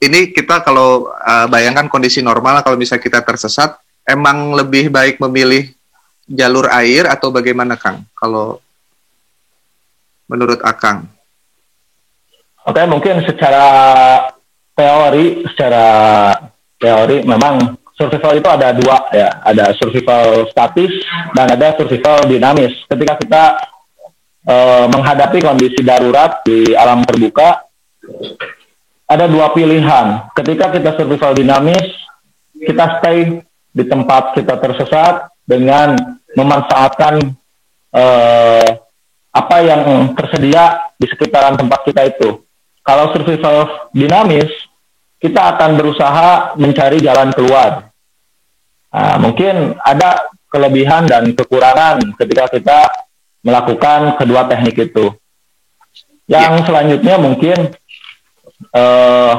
ini kita kalau bayangkan kondisi normal, kalau misalnya kita tersesat, emang lebih baik memilih jalur air atau bagaimana, Kang? Kalau menurut Akang? Oke, mungkin secara teori memang survival itu ada dua ya, ada survival statis dan ada survival dinamis. Ketika kita menghadapi kondisi darurat di alam terbuka, ada dua pilihan. Ketika kita survival dinamis, kita stay di tempat kita tersesat dengan memanfaatkan apa yang tersedia di sekitaran tempat kita itu. Kalau survival dinamis, kita akan berusaha mencari jalan keluar. Nah, mungkin ada kelebihan dan kekurangan ketika kita melakukan kedua teknik itu. Yang selanjutnya mungkin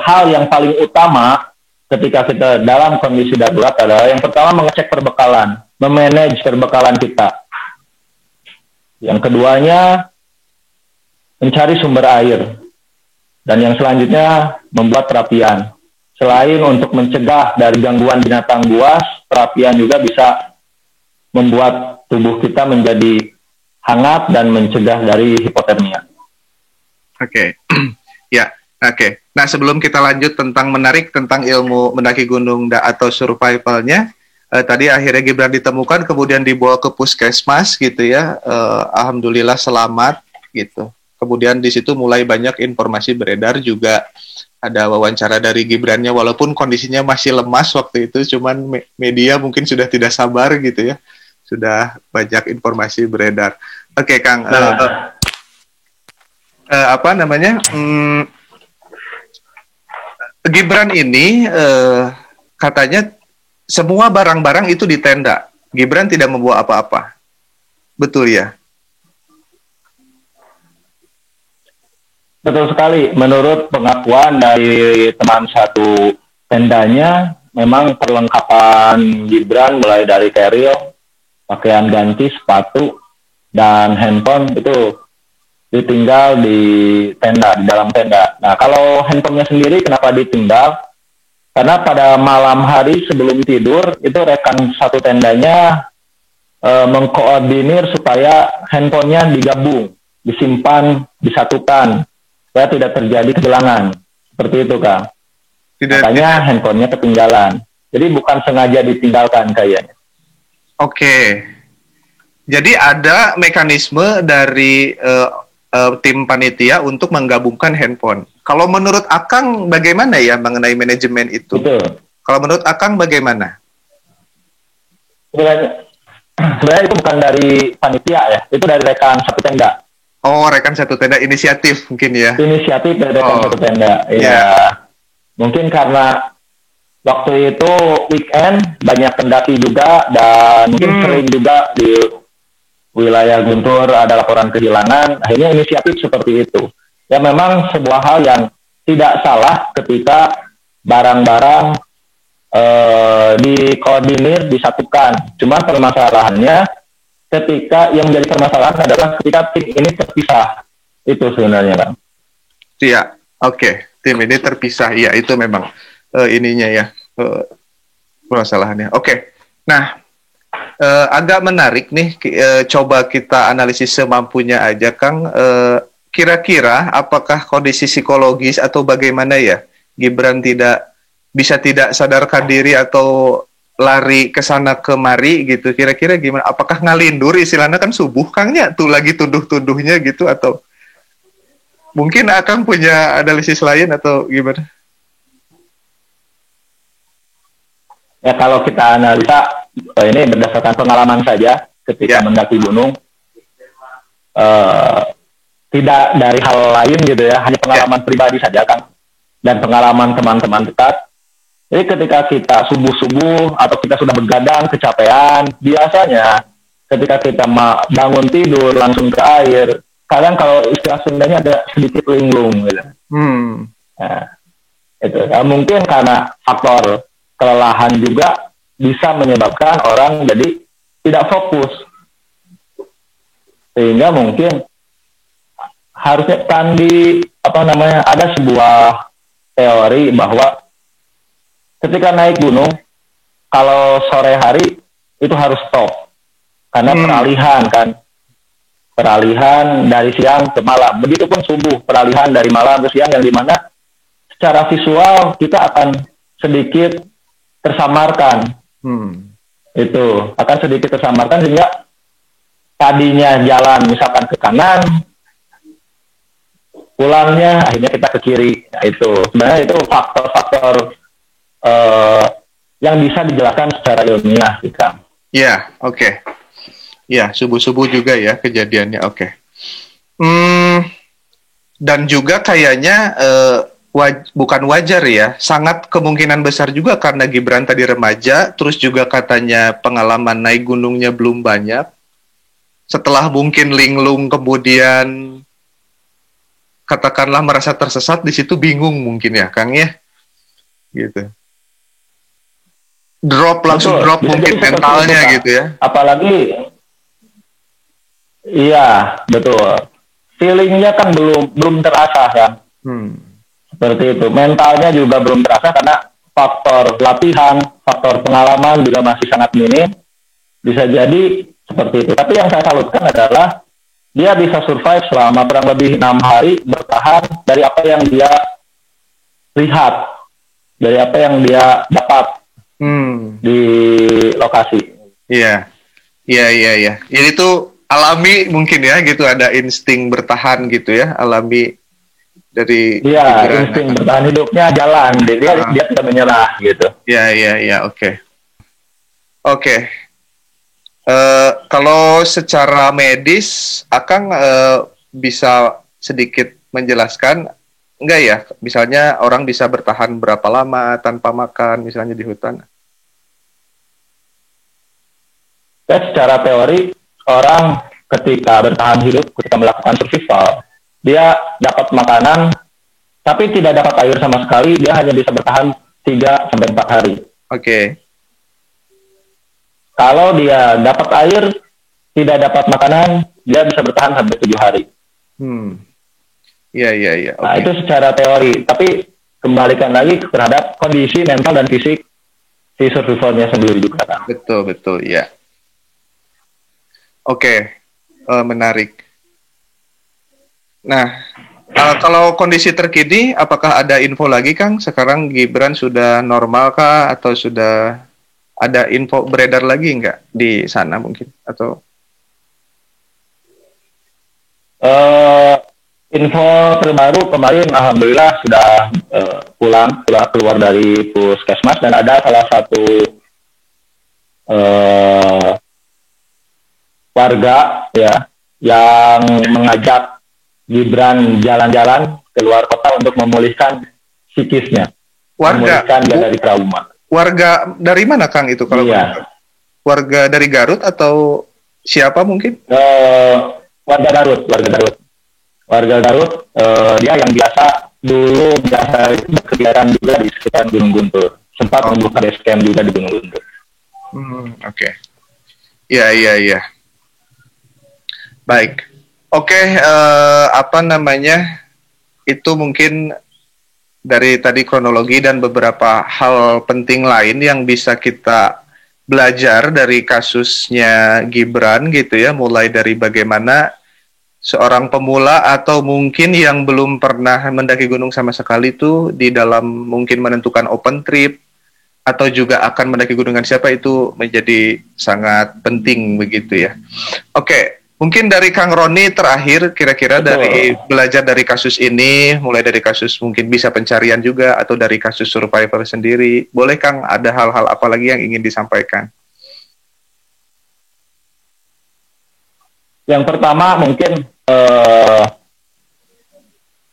hal yang paling utama ketika kita dalam kondisi darurat adalah yang pertama mengecek perbekalan, memanage perbekalan kita. Yang keduanya mencari sumber air. Dan yang selanjutnya membuat perapian. Selain untuk mencegah dari gangguan binatang buas, perapian juga bisa membuat tubuh kita menjadi hangat dan mencegah dari hipotermia. Oke. Ya, oke. Nah, sebelum kita lanjut tentang ilmu mendaki gunung atau survivalnya, tadi akhirnya Gibran ditemukan, kemudian dibawa ke puskesmas gitu ya. Alhamdulillah selamat gitu. Kemudian di situ mulai banyak informasi beredar, juga ada wawancara dari Gibrannya, walaupun kondisinya masih lemas waktu itu, cuman media mungkin sudah tidak sabar gitu ya, sudah banyak informasi beredar. Oke, Kang, apa namanya? Gibran ini katanya semua barang-barang itu di tenda. Gibran tidak membawa apa-apa. Betul ya? Betul sekali. Menurut pengakuan dari teman satu tendanya, memang perlengkapan Gibran mulai dari keril, pakaian ganti, sepatu, dan handphone itu ditinggal di tenda, di dalam tenda. Nah, kalau handphonenya sendiri kenapa ditinggal? Karena pada malam hari sebelum tidur, itu rekan satu tendanya mengkoordinir supaya handphonenya digabung, disimpan, disatukan, supaya tidak terjadi kehilangan. Seperti itu, Kak. Makanya handphonenya ketinggalan. Jadi bukan sengaja ditinggalkan kayaknya. Oke. Jadi ada mekanisme dari tim panitia untuk menggabungkan handphone. Kalau menurut Akang bagaimana ya mengenai manajemen itu? Betul. Kalau menurut Akang bagaimana? Sebenarnya itu bukan dari panitia ya, itu dari rekan satu tenda. Oh, rekan satu tenda inisiatif mungkin ya? Inisiatif dari rekan satu tenda, ya. Mungkin karena waktu itu weekend, banyak pendaki juga, dan mungkin sering juga di wilayah Guntur ada laporan kehilangan, akhirnya inisiatif seperti itu. Ya memang sebuah hal yang tidak salah ketika barang-barang dikoordinir, disatukan. Cuma permasalahannya ketika yang menjadi permasalahan adalah ketika tim ini terpisah. Itu sebenarnya, Bang. Iya, oke. Tim ini terpisah. Iya, itu memang ininya ya, permasalahannya. Oke. Nah, agak menarik nih, coba kita analisis semampunya aja, Kang. Kira-kira apakah kondisi psikologis atau bagaimana ya Gibran tidak sadarkan diri atau lari ke sana kemari gitu, kira-kira gimana? Apakah ngalindur, istilahnya kan subuh Kangnya tuh lagi tunduh-tunduhnya gitu, atau mungkin Akang punya analisis lain atau gimana? Ya kalau kita analisa ini berdasarkan pengalaman saja ketika mendaki gunung, tidak dari hal lain gitu ya, hanya pengalaman pribadi saja, Kang, dan pengalaman teman-teman dekat. Jadi ketika kita subuh-subuh atau kita sudah begadang, kecapean, biasanya ketika kita bangun tidur langsung ke air, kadang kalau istilah Sundanya ada sedikit linglung gitu. Nah, itu. Nah, mungkin karena faktor kelelahan juga bisa menyebabkan orang jadi tidak fokus. Sehingga mungkin harusnya ada sebuah teori bahwa ketika naik gunung, kalau sore hari itu harus stop karena peralihan dari siang ke malam. Begitupun subuh, peralihan dari malam ke siang, yang dimana secara visual kita akan sedikit tersamarkan. Itu akan sedikit tersamarkan sehingga tadinya jalan misalkan ke kanan, pulangnya akhirnya kita ke kiri. Nah, itu sebenarnya itu faktor-faktor yang bisa dijelaskan secara ilmiah, kita. Ya, oke. Ya, subuh-subuh juga ya kejadiannya. Oke. Dan juga kayaknya bukan wajar ya, sangat kemungkinan besar juga karena Gibran tadi remaja, terus juga katanya pengalaman naik gunungnya belum banyak. Setelah mungkin linglung kemudian katakanlah merasa tersesat di situ, bingung mungkin ya, Kang ya. Gitu. Langsung drop mungkin mentalnya gitu ya. Apalagi iya, betul. Feelingnya kan belum terasa kan. Seperti itu. Mentalnya juga belum terasa karena faktor latihan, faktor pengalaman juga masih sangat minim. Bisa jadi seperti itu. Tapi yang saya salutkan adalah dia bisa survive selama kurang lebih 6 hari bertahan dari apa yang dia lihat, dari apa yang dia dapat di lokasi. Iya. Jadi itu alami mungkin ya gitu, ada insting bertahan gitu ya, alami dari insting bertahan hidupnya jalan, dia tidak menyerah gitu. Iya, oke. Kalau secara medis, Akang bisa sedikit menjelaskan enggak ya? Misalnya orang bisa bertahan berapa lama tanpa makan, misalnya di hutan? Ya, secara teori orang ketika bertahan hidup, ketika melakukan survival, dia dapat makanan, tapi tidak dapat air sama sekali, dia hanya bisa bertahan 3-4 hari. Oke. Kalau dia dapat air, tidak dapat makanan, dia bisa bertahan sampai 7 hari. Iya. Okay. Nah, itu secara teori. Tapi kembalikan lagi terhadap kondisi mental dan fisik si survivalnya sendiri juga. Betul, ya. Oke, menarik. Nah, kalau kondisi terkini, apakah ada info lagi, Kang? Sekarang Gibran sudah normal kah? Atau sudah ada info beredar lagi nggak di sana mungkin? Atau info terbaru kemarin, alhamdulillah sudah keluar dari puskesmas, dan ada salah satu warga ya yang mengajak Gibran jalan-jalan keluar kota untuk memulihkan psikisnya, memulihkan dia dari trauma. Warga dari mana, Kang, itu kalau warga dari Garut atau siapa mungkin? Warga Garut, dia yang biasa berkegiatan juga di sekitar Gunung Guntur, sempat membuka base camp juga di Gunung Guntur. Oke. Iya. Baik. Oke, itu mungkin dari tadi kronologi dan beberapa hal penting lain yang bisa kita belajar dari kasusnya Gibran gitu ya, mulai dari bagaimana seorang pemula atau mungkin yang belum pernah mendaki gunung sama sekali itu di dalam mungkin menentukan open trip atau juga akan mendaki gunungan siapa, itu menjadi sangat penting begitu ya. Oke. Mungkin dari Kang Roni terakhir, kira-kira dari belajar dari kasus ini, mulai dari kasus mungkin bisa pencarian juga, atau dari kasus survivor sendiri. Boleh, Kang, ada hal-hal apa lagi yang ingin disampaikan? Yang pertama mungkin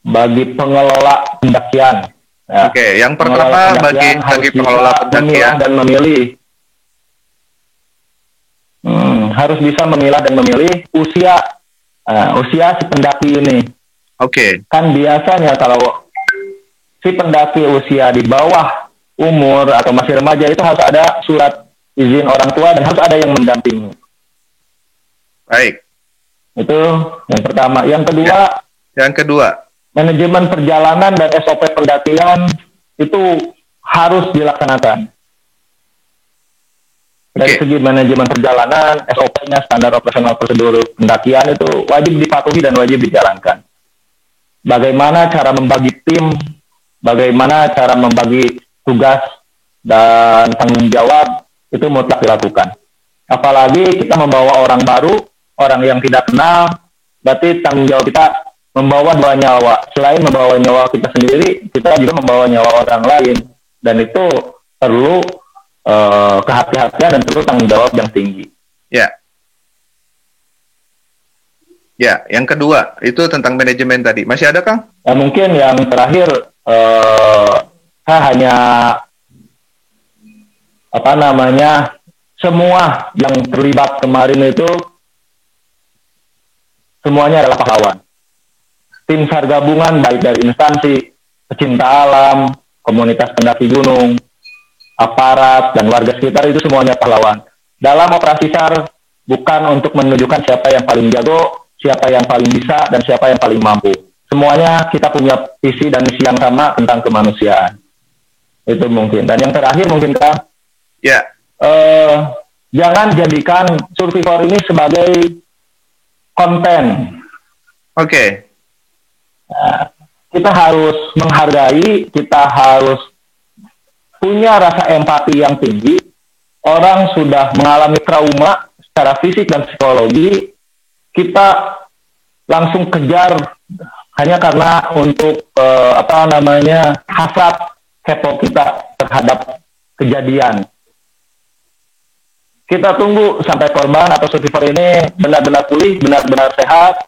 bagi pengelola pendakian. Ya. Oke, yang pertama bagi pengelola pendakian dan memilih. Harus bisa memilah dan memilih usia si pendaki ini. Oke. Kan biasanya kalau si pendaki usia di bawah umur atau masih remaja itu harus ada surat izin orang tua dan harus ada yang mendampingi. Baik. Itu yang pertama. Yang kedua. Yang kedua. manajemen perjalanan dan SOP pendakian itu harus dilaksanakan. Dari segi manajemen perjalanan, SOP-nya, standar operasional prosedur pendakian itu wajib dipatuhi dan wajib dijalankan. Bagaimana cara membagi tim, bagaimana cara membagi tugas dan tanggung jawab, itu mutlak dilakukan. Apalagi kita membawa orang baru, orang yang tidak kenal, berarti tanggung jawab kita membawa 2 nyawa. Selain membawa nyawa kita sendiri, kita juga membawa nyawa orang lain. Dan itu perlu kehati-hatian dan perlu tanggung jawab yang tinggi. Ya. Ya, yang kedua itu tentang manajemen tadi. Masih ada, Kang? Ya, mungkin yang terakhir saya hanya semua yang terlibat kemarin itu semuanya adalah pahlawan. Tim SAR gabungan baik dari instansi, pecinta alam, komunitas pendaki gunung, aparat, dan warga sekitar itu semuanya pahlawan. Dalam operasi SAR bukan untuk menunjukkan siapa yang paling jago, siapa yang paling bisa, dan siapa yang paling mampu. Semuanya kita punya visi dan misi yang sama tentang kemanusiaan. Itu mungkin. Dan yang terakhir mungkin, Kang, ya, jangan jadikan Survivor ini sebagai konten. Oke. Nah, kita harus menghargai, kita harus punya rasa empati yang tinggi. Orang sudah mengalami trauma secara fisik dan psikologi, kita langsung kejar hanya karena untuk hasrat kepo kita terhadap kejadian. Kita tunggu sampai korban atau survivor ini benar-benar pulih, benar-benar sehat,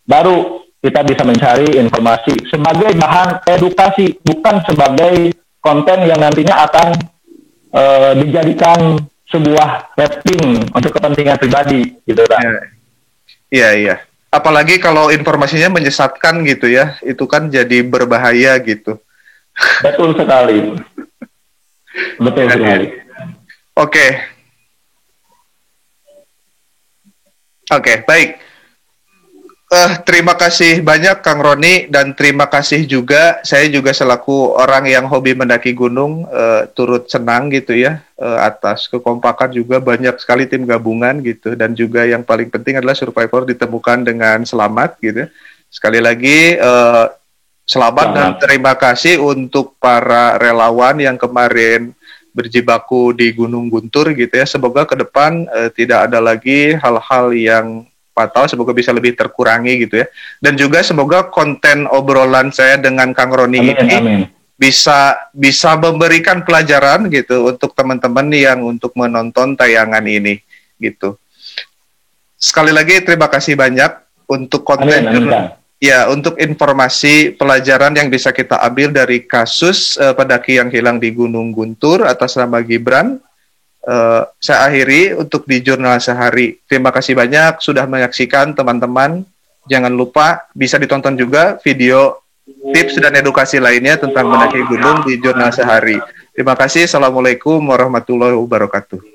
baru kita bisa mencari informasi sebagai bahan edukasi, bukan sebagai konten yang nantinya akan dijadikan sebuah rating untuk kepentingan pribadi, gitu kan? Iya, iya. Apalagi kalau informasinya menyesatkan gitu ya, itu kan jadi berbahaya gitu. Betul sekali. Betul sekali. Oke, baik. Terima kasih banyak Kang Roni, dan terima kasih juga, saya juga selaku orang yang hobi mendaki gunung turut senang gitu ya atas kekompakan juga banyak sekali tim gabungan gitu, dan juga yang paling penting adalah survivor ditemukan dengan selamat gitu. Sekali lagi selamat dan terima kasih untuk para relawan yang kemarin berjibaku di Gunung Guntur gitu ya. Semoga ke depan tidak ada lagi hal-hal yang fatal, semoga bisa lebih terkurangi gitu ya. Dan juga semoga konten obrolan saya dengan Kang Roni ini bisa memberikan pelajaran gitu untuk teman-teman yang untuk menonton tayangan ini gitu. Sekali lagi terima kasih banyak untuk konten ya, untuk informasi pelajaran yang bisa kita ambil dari kasus pendaki yang hilang di Gunung Guntur atas nama Gibran. Saya akhiri untuk di Jurnal Sehari. Terima kasih banyak sudah menyaksikan teman-teman. Jangan lupa bisa ditonton juga video tips dan edukasi lainnya tentang mendaki gunung di Jurnal Sehari. Terima kasih. Assalamualaikum warahmatullahi wabarakatuh.